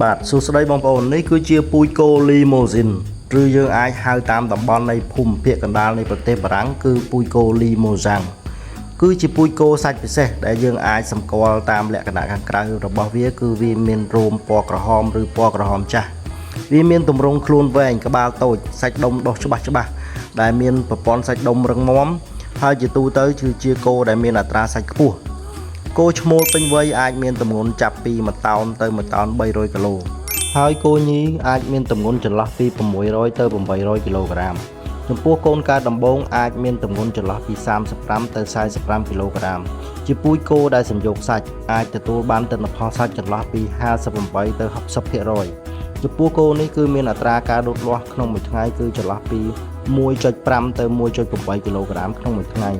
បាទសួស្តីបងប្អូននេះគឺជាពូជគោលីម៉ូស៊ីនឬយើងអាចហៅតាមតំបន់នៃភូមិភាគកណ្ដាលនៃប្រទេសបារាំងគឺពូជគោលីម៉ូហ្សាំងគឺជាពូជគោសាច់ពិសេសដែលយើងអាចសម្គាល់តាមលក្ខណៈខាងក្រៅរបស់វាគឺវាមានរោមពណ៌ក្រហមឬពណ៌ក្រហមចាស់វាមានទម្រង់ខ្លួនវែងក្បាលតូចសាច់ដុំដុះច្បាស់ដែលមានប្រព័ន្ធសាច់ដុំរឹងមាំហើយជាទូទៅគឺជាគោដែលមានអត្រាសាច់ខ្ពស់គោឈ្មោលពេញវ័យអាចមានទម្ងន់ចាប់ពី1តោនទៅ1តោន300គីឡូហើយគោញីអាចមានទម្ងន់ចន្លោះពី600ទៅ800គីឡូក្រាមចំពោះកូនកើតដំបូងអាចមានទម្ងន់ចន្លោះពី35ទៅ45គីឡូក្រាមជាពូជគោដែលសំយោគសាច់អាចទទួលបានទិន្នផលសាច់ចន្លោះពី58ទៅ60%ចំពោះគោនេះគឺមានអត្រាការលូតលាស់ក្នុងមួយថ្ងៃគឺចន្លោះពី1.5ទៅ1.8គីឡូក្រាមក្នុងមួយថ្ងៃ